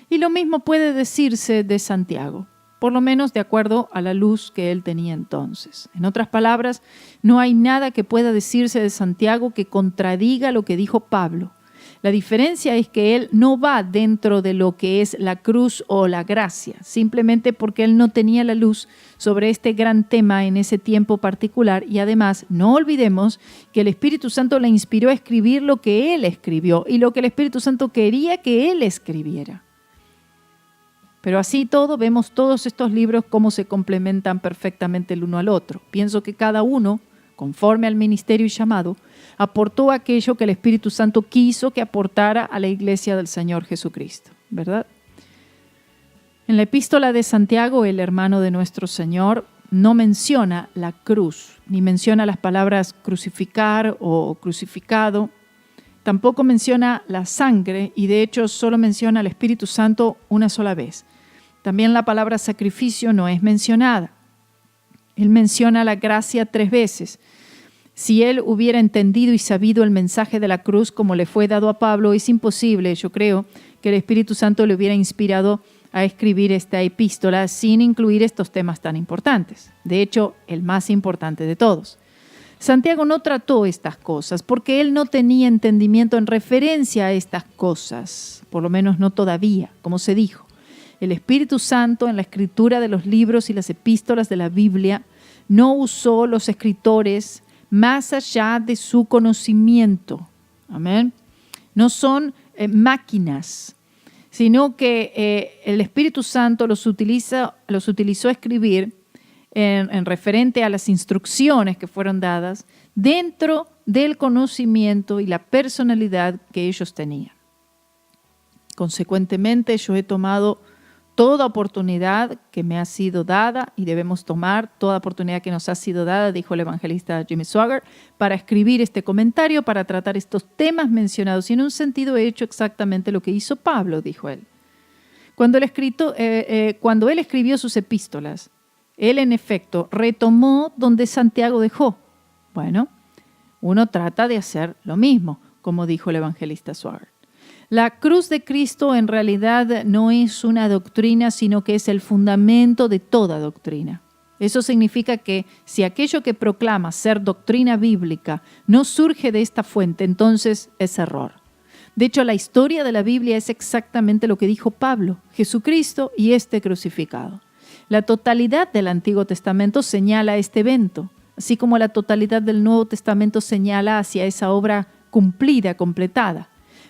Y lo mismo puede decirse de Santiago, por lo menos de acuerdo a la luz que él tenía entonces. En otras palabras, no hay nada que pueda decirse de Santiago que contradiga lo que dijo Pablo. La diferencia es que él no va dentro de lo que es la cruz o la gracia, simplemente porque él no tenía la luz sobre este gran tema en ese tiempo particular, y además no olvidemos que el Espíritu Santo le inspiró a escribir lo que él escribió y lo que el Espíritu Santo quería que él escribiera. Pero así todo, vemos todos estos libros cómo se complementan perfectamente el uno al otro. Pienso que cada uno, conforme al ministerio y llamado, aportó aquello que el Espíritu Santo quiso que aportara a la iglesia del Señor Jesucristo, ¿verdad? En la epístola de Santiago, el hermano de nuestro Señor no menciona la cruz, ni menciona las palabras crucificar o crucificado, tampoco menciona la sangre y de hecho solo menciona al Espíritu Santo una sola vez. También la palabra sacrificio no es mencionada. Él menciona la gracia 3 veces. Si él hubiera entendido y sabido el mensaje de la cruz como le fue dado a Pablo, es imposible, yo creo, que el Espíritu Santo le hubiera inspirado a escribir esta epístola sin incluir estos temas tan importantes. De hecho, el más importante de todos. Santiago no trató estas cosas porque él no tenía entendimiento en referencia a estas cosas, por lo menos no todavía, como se dijo. El Espíritu Santo en la escritura de los libros y las epístolas de la Biblia no usó los escritores más allá de su conocimiento. Amén. No son máquinas, sino que el Espíritu Santo los utilizó a escribir en referente a las instrucciones que fueron dadas dentro del conocimiento y la personalidad que ellos tenían. Consecuentemente, yo he tomado toda oportunidad que me ha sido dada, y debemos tomar toda oportunidad que nos ha sido dada, dijo el evangelista Jimmy Swaggart, para escribir este comentario, para tratar estos temas mencionados. Y en un sentido he hecho exactamente lo que hizo Pablo, dijo él. Cuando él escribió sus epístolas, él en efecto retomó donde Santiago dejó. Bueno, uno trata de hacer lo mismo, como dijo el evangelista Swaggart. La cruz de Cristo en realidad no es una doctrina, sino que es el fundamento de toda doctrina. Eso significa que si aquello que proclama ser doctrina bíblica no surge de esta fuente, entonces es error. De hecho, la historia de la Biblia es exactamente lo que dijo Pablo, Jesucristo y este crucificado. La totalidad del Antiguo Testamento señala este evento, así como la totalidad del Nuevo Testamento señala hacia esa obra cumplida, completada.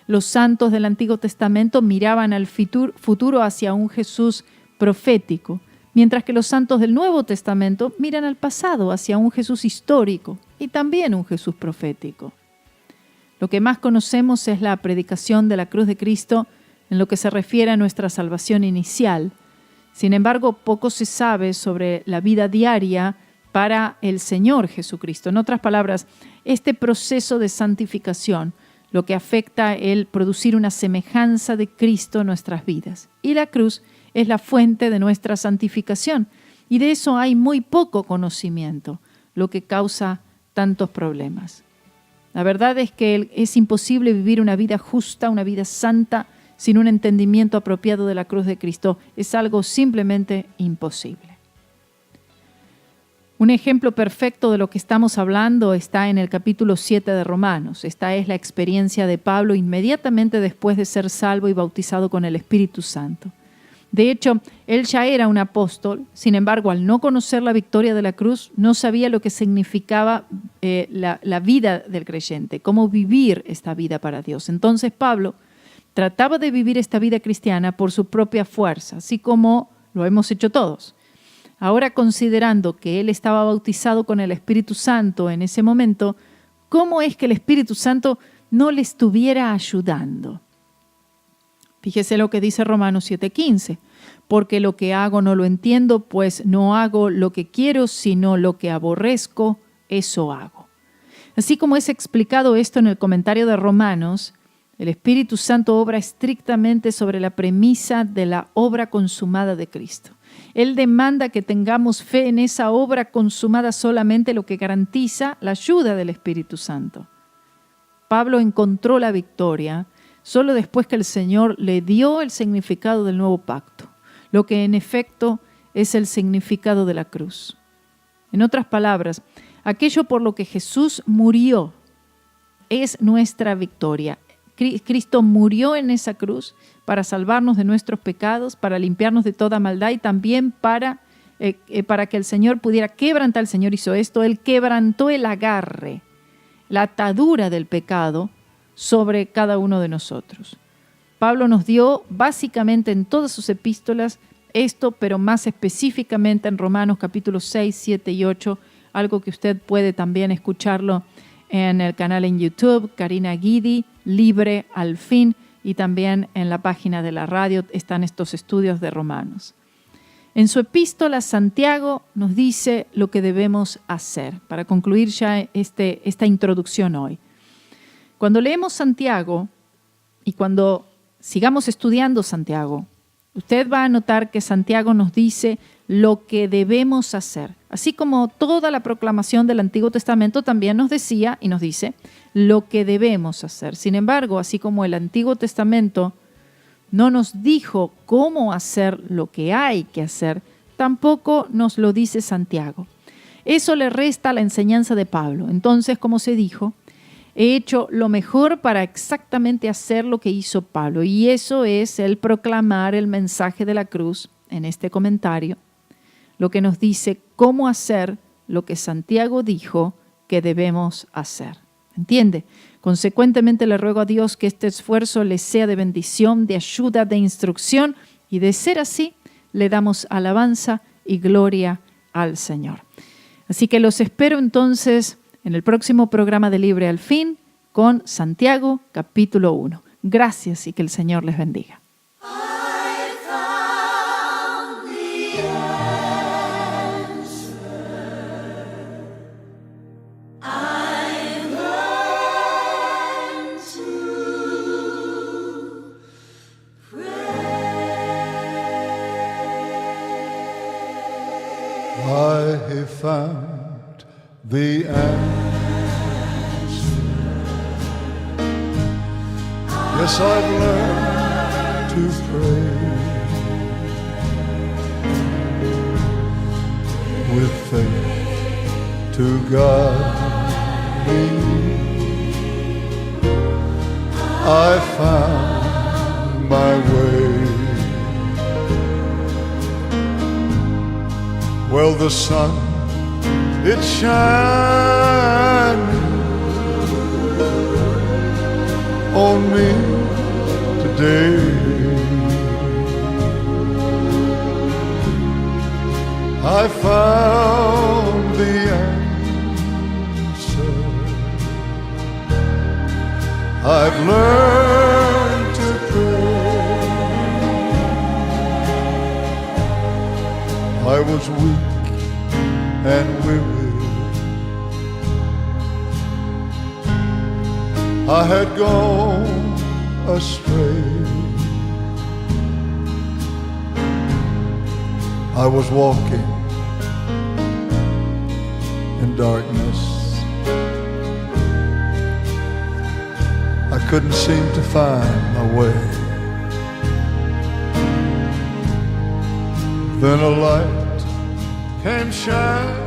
Los santos del Antiguo Testamento miraban al futuro hacia un Jesús profético, mientras que los santos del Nuevo Testamento miran al pasado hacia un Jesús histórico y también un Jesús profético. Lo que más conocemos es la predicación de la cruz de Cristo en lo que se refiere a nuestra salvación inicial. Sin embargo, poco se sabe sobre la vida diaria para el Señor Jesucristo. En otras palabras, este proceso de santificación, lo que afecta el producir una semejanza de Cristo en nuestras vidas. Y la cruz es la fuente de nuestra santificación. Y de eso hay muy poco conocimiento, lo que causa tantos problemas. La verdad es que es imposible vivir una vida justa, una vida santa, sin un entendimiento apropiado de la cruz de Cristo. Es algo simplemente imposible. Un ejemplo perfecto de lo que estamos hablando está en el capítulo 7 de Romanos. Esta es la experiencia de Pablo inmediatamente después de ser salvo y bautizado con el Espíritu Santo. De hecho, él ya era un apóstol, sin embargo, al no conocer la victoria de la cruz, no sabía lo que significaba la vida del creyente, cómo vivir esta vida para Dios. Entonces Pablo trataba de vivir esta vida cristiana por su propia fuerza, así como lo hemos hecho todos. Ahora, considerando que él estaba bautizado con el Espíritu Santo en ese momento, ¿cómo es que el Espíritu Santo no le estuviera ayudando? Fíjese lo que dice Romanos 7:15. Porque lo que hago no lo entiendo, pues no hago lo que quiero, sino lo que aborrezco, eso hago. Así como es explicado esto en el comentario de Romanos, el Espíritu Santo obra estrictamente sobre la premisa de la obra consumada de Cristo. Él demanda que tengamos fe en esa obra consumada solamente, lo que garantiza la ayuda del Espíritu Santo. Pablo encontró la victoria solo después que el Señor le dio el significado del nuevo pacto, lo que en efecto es el significado de la cruz. En otras palabras, aquello por lo que Jesús murió es nuestra victoria. Cristo murió en esa cruz para salvarnos de nuestros pecados, para limpiarnos de toda maldad y también para que el Señor pudiera quebrantar. El Señor hizo esto, Él quebrantó el agarre, la atadura del pecado sobre cada uno de nosotros. Pablo nos dio básicamente en todas sus epístolas esto, pero más específicamente en Romanos capítulos 6, 7 y 8, algo que usted puede también escucharlo en el canal en YouTube, Karina Guidi, Libre al Fin, y también en la página de la radio están estos estudios de Romanos. En su epístola, Santiago nos dice lo que debemos hacer, para concluir ya esta introducción hoy. Cuando leemos Santiago y cuando sigamos estudiando Santiago, usted va a notar que Santiago nos dice lo que debemos hacer. Así como toda la proclamación del Antiguo Testamento también nos decía y nos dice lo que debemos hacer. Sin embargo, así como el Antiguo Testamento no nos dijo cómo hacer lo que hay que hacer, tampoco nos lo dice Santiago. Eso le resta a la enseñanza de Pablo. Entonces, como se dijo, he hecho lo mejor para exactamente hacer lo que hizo Pablo, y eso es el proclamar el mensaje de la cruz en este comentario, lo que nos dice cómo hacer lo que Santiago dijo que debemos hacer. ¿Entiende? Consecuentemente le ruego a Dios que este esfuerzo le sea de bendición, de ayuda, de instrucción, y de ser así, le damos alabanza y gloria al Señor. Así que los espero entonces en el próximo programa de Libre al Fin con Santiago capítulo 1. Gracias y que el Señor les bendiga. I have found the answer. Yes, I've learned to pray with faith to God me. I found my way. Well, the sun, it's shining on me today. I found the answer. I've learned to pray. I was weak and weary. I had gone astray. I was walking in darkness. I couldn't seem to find my way. Then a light came shining